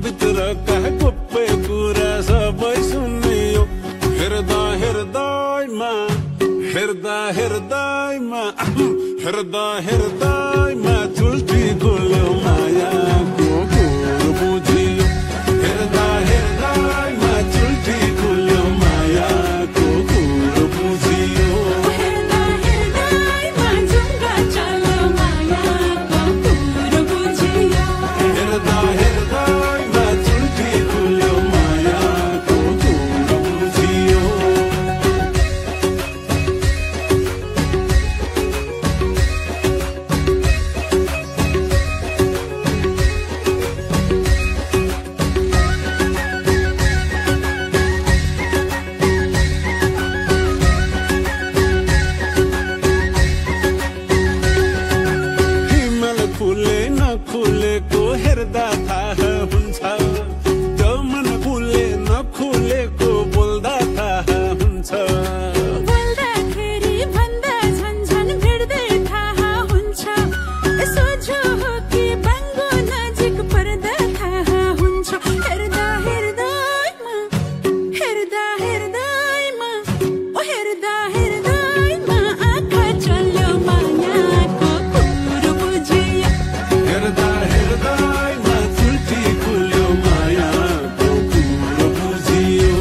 भित्र कहाँ गोप्य कुरा सबै सुनियो हृदय हृदयमा चुल्टी गोल्यो मायाको कुरो बुझियो हृदय हृदयमा चुल्टी गोल्यो मायाको कुरो बुझियो खुलेको हेर्दा थाहा हुन्छ त्यो मन खुले नखुलेको बोल्दा थाहा हुन्छ बोल्दाखेरि भन्दा झन्झन भिड्दै थाहा हुन्छ सोझो हो कि बाङ्गो नजिक पर्दा थाहा हुन्छ हेर्दा हृदयमा आँखा चल्यो मायाको कुरो बुझियो हृदयमा चुल्टी गोल्यो मायाको कुरो बुझियो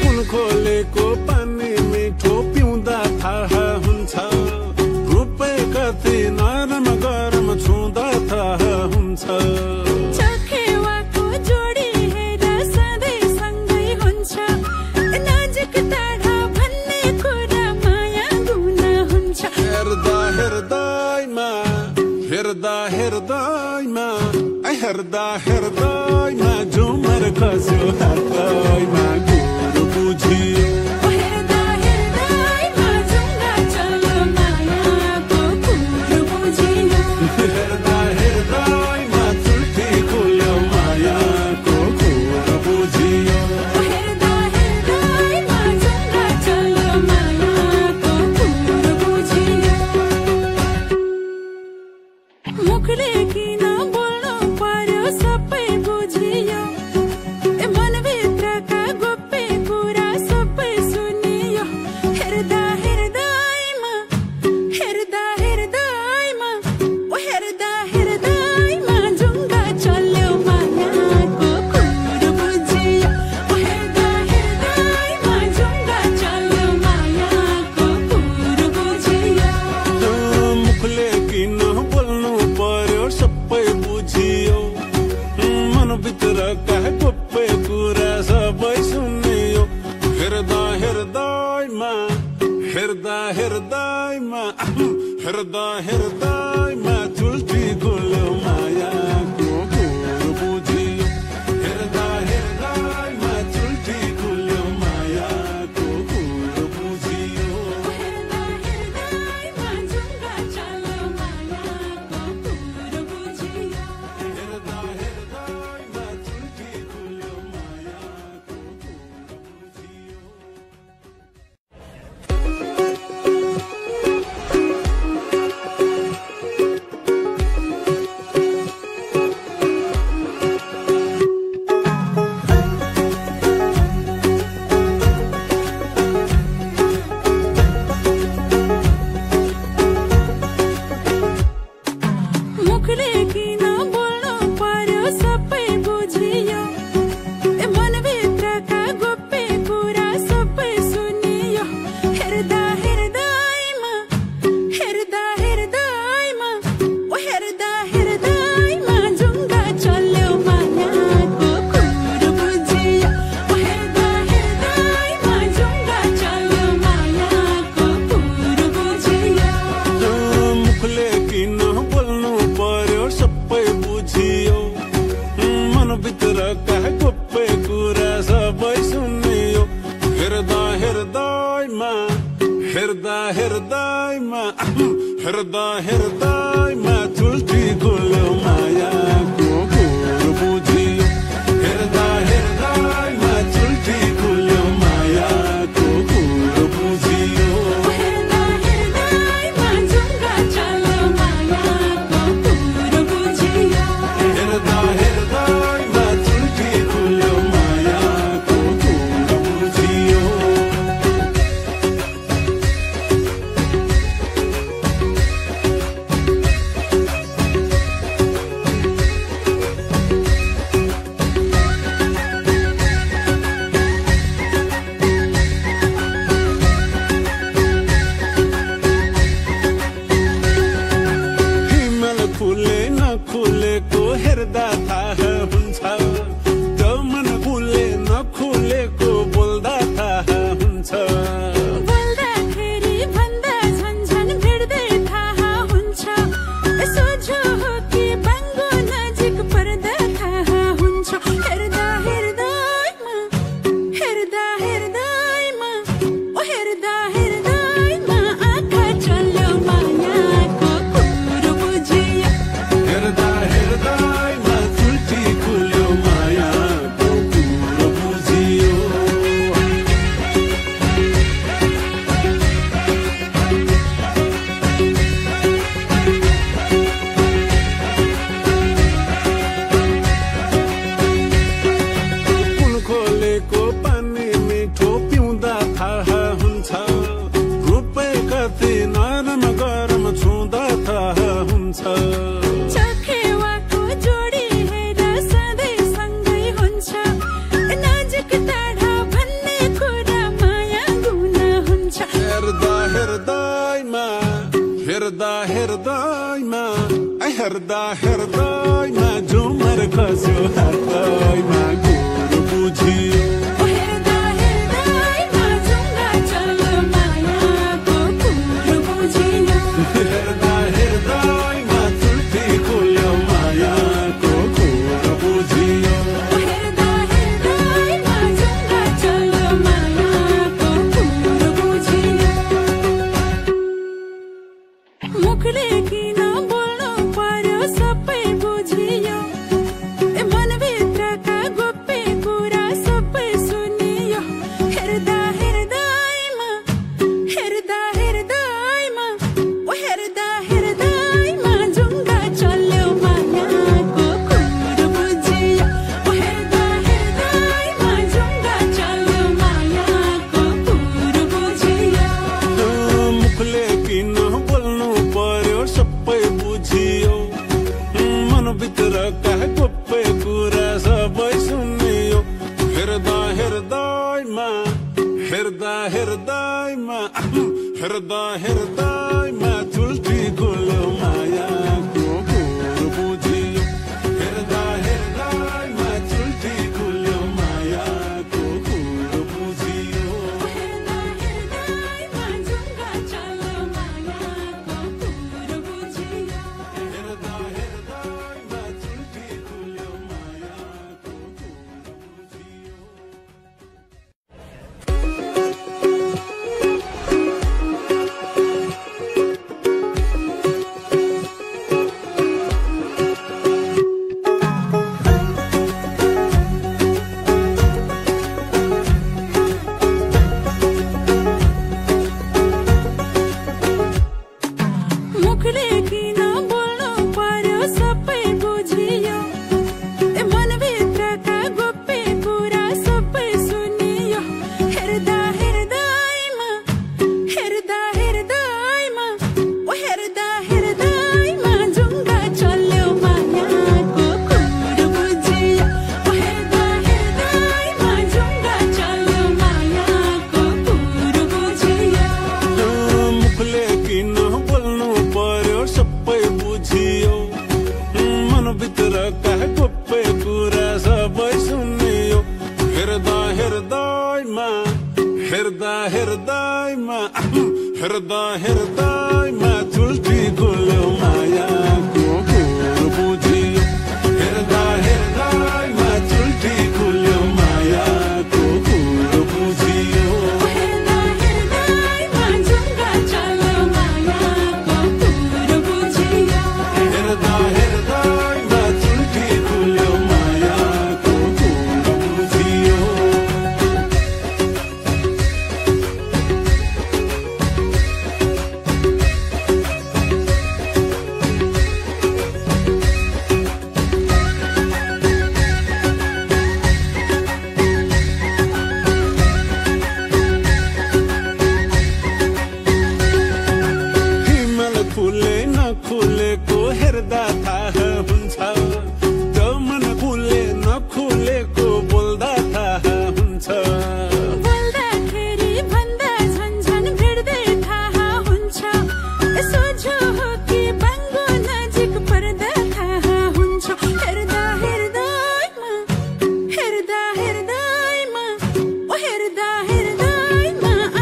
कुन खोलेको पानी मिठो पिउँदा थाहा हुन्छ रूपै कति नरम गरम छुँदा थाहा हुन्छ चखेवाको जोडी हेर सधैँ सँगै हुन्छ नजिक टाढा भन्ने कुरा माया गुना हुन्छ हृदयमा झुमर खस्यो हातैमा कुरो बुझियो हृदयमा झुङ्गा चल्यो मायाको कुरो बुझियो हृदयमा चुल्टी गोल्यो मायाको कुरो बुझियो हृदयमा झुङ्गा चल्यो मायाको कुरो बुझियो मुखले किन बोल्नु पर्यो सबै बुझियो मनभित्रका गोप्य कुरा सबै सुनियो हृदयमा झुङ्गा चल्यो मायाको कुरो बुझियो हृदयमा झुङ्गा चल्यो मायाको कुरो बुझियो मुखले किन बोल्नु पर्यो सबै बुझियो मनभित्रका गोप्य कुरा सबै सुनियो हृदयमा चुल्टी गोल्यो मायाको कुरो बुझियो हृदयमा चुल्टी गोल्यो मायाको कुरो बुझियो हृदयमा झुङ्गा चल्यो मायाको कुरो बुझियो हृदयमा चुल्टी गोल्यो मायाको कुरो बुझियो मुखले किन बोल्नु पर्यो सबै बुझियो मनभित्रका गोप्य कुरा सबै सुनियो हृदयमा झुङ्गा चल्यो मायाको कुरो बुझियो हृदयमा झुङ्गा चल्यो मायाको कुरो बुझियो मुखले किन बोल्नु पर्यो सबै बुझियो मनभित्रका गोप्य कुरा सबै सुनियो हृदयमा चुल्टी गोल्यो मायाको कुरो बुझियो हृदयमा हृदयमा झुमर खस्यो हातैमा गुरु बुझियो हृदयमा झुङ्गा चल्यो मायाको कुरो बुझियो हृदयमा चुल्ठी खुल्यो मायाको कुरो बुझियो हृदयमा झुङ्गा चल्यो मायाको कुरो बुझियो मुखले किन बोल्नु पर्यो सबै बुझियो मनभित्रका गोप्य कुरा सबै सुनियो हृदयमा झुङ्गा चल्यो मायाको कुरो बुझियो हृदयमा झुङ्गा चल्यो मायाको कुरो बुझियो मुखले किन बोल्नु पर्यो सबै बुझियो मनभित्रका गोप्य कुरा सबै सुनियो हृदयमा चुल्ठी खुल्यो मायाको कुरो बुझियो हृदयमा चुल्ठी खुल्यो मायाको कुरो बुझियो हृदयमा झुङ्गा चल्यो मायाको कुरो बुझियो हृदयमा चुल्ठी खुल्यो मायाको कुरो बुझियो मुखले किन बोल्नु पर्यो सबै बुझियो मनभित्रका गोप्य कुरा सबै सुनियो हृदयमा झुङ्गा चल्यो मायाको कुरो बुझियो हृदयमा झुङ्गा चल्यो मायाको कुरो बुझियो मुखले किन बोल्नु पर्यो सबै बुझियो मनभित्रका गोप्य कुरा सबै सुनियो हृदयमा चुल्ठी खुल्यो मायाको कुरो बुझियो हृदयमा चुल्ठी खुल्यो मायाको कुरो बुझियो हृदयमा झुङ्गा चल्यो मायाको कुरो बुझियो हृदयमा चुल्ठी खुल्यो मायाको कुरो बुझियो हिमाल खुले नखुलेको हेर्दा थाहा हुन्छ मन खुले नखुलेको बोल्दा थाहा हुन्छ बोल्दाखेरि भन्दा झन्झन भिड्दै थाहा हुन्छ सोझो हो कि बाङ्गो नजिक पर्दा थाहा हुन्छ हृदयमा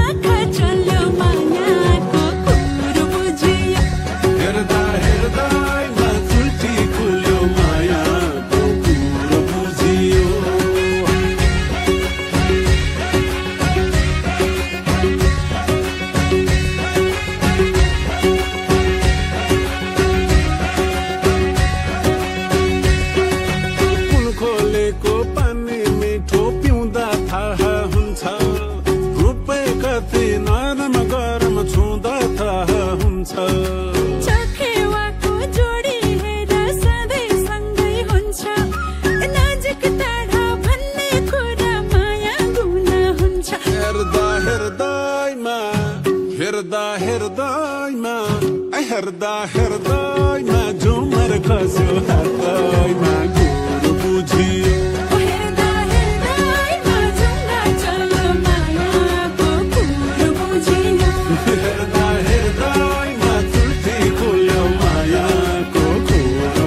आँखा चल्यो मायाको कुरो बुझियो हृदयमा चुल्ठी खुल्यो मायाको कुरो बुझियो कुन खोलेको पानी मिठो पिउँदा थाहा हुन्छ रूपै कति नरम गरम छुँदा थाहा हुन्छ चखेवाको जोडी हेर्दा सधैँ सँगै हुन्छ नजिक टाढा भन्ने कुरा माया गुना हुन्छ हृदयमा झुमर खस्यो हातैमा गुरु बुझियो हृदयमा झुङ्गा चल्यो मायाको कुरो बुझियो हृदयमा चुल्ठी खुल्यो मायाको कुरो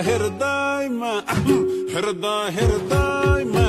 हृदयमा हृदयमा